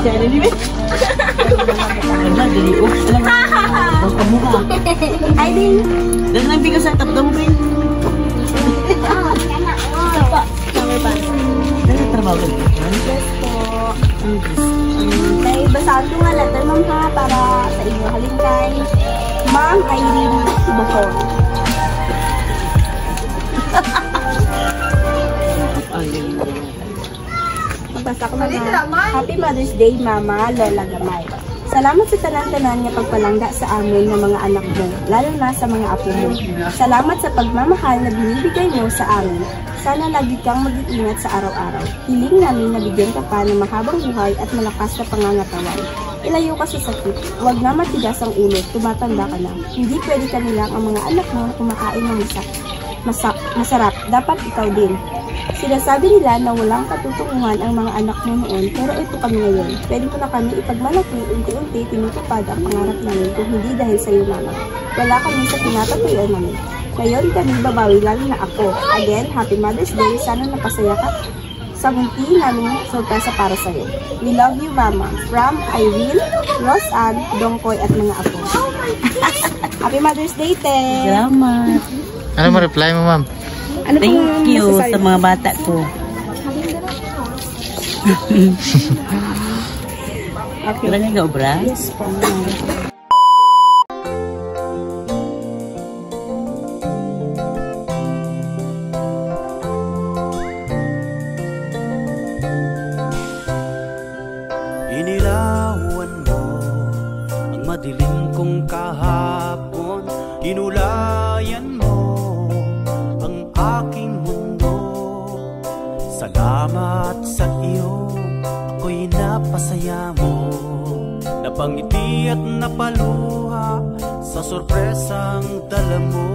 Siya ni Bit. Wala, dali ko. Ang kamukha. Ay, din. Dan lang bigas sa tapos mo, Ben. Sapa. Summer band. Dali trabaho ko. Yes po. May basahan ko nga letter, ma'am, ha, para sa inyo. Halin kay Ma'am Irene Bocor. Magbasa ko na. Happy Mother's Day, Mama Lola Gamay. Salamat sa tanan-tanan niya pagpalangga sa amin ng mga anak mo, lalo na sa mga apo mo. Salamat sa pagmamahal na binibigay mo sa amin. Sana lagi kang mag-iingat sa araw-araw. Hiling namin na bigyan ka pa ng mahabang buhay at malakas na pangangatawan. Ilayo ka sa sakit. Huwag na matigas ang ulo, tumatanda ka na. Hindi pwede ka nilang ang mga anak mo na kumakain ng masarap. Dapat ikaw din. Sinasabi nila na walang katutunguhan ang mga anak mo noon, pero ito kami ngayon. Pwede ko na kami ipagmalaki, unti-unti tinutupad ang pangarap namin kung hindi dahil sa iyo, Mama. Wala kami sa tinatatuyan namin. Ngayon kami babawi, lalo na ako. Again, Happy Mother's Day. Sana napasaya ka sa munti namin sorpresa para sa iyo. We love you, Mama. From Irene, Roseanne, Dongkoy at mga apo. Happy Mother's Day, Te! Salamat. Ano mo reply mo, ma'am? Ano Thank you sa mga bata ko. Okay. Kailan nga obra? Yes po. Inilawan mo ang madilim kong kahapon. Inulayan mo ang aking mundo. Salamat sa iyo, ako'y napasaya mo. Napangiti at napaluha sa sorpresang dala mo.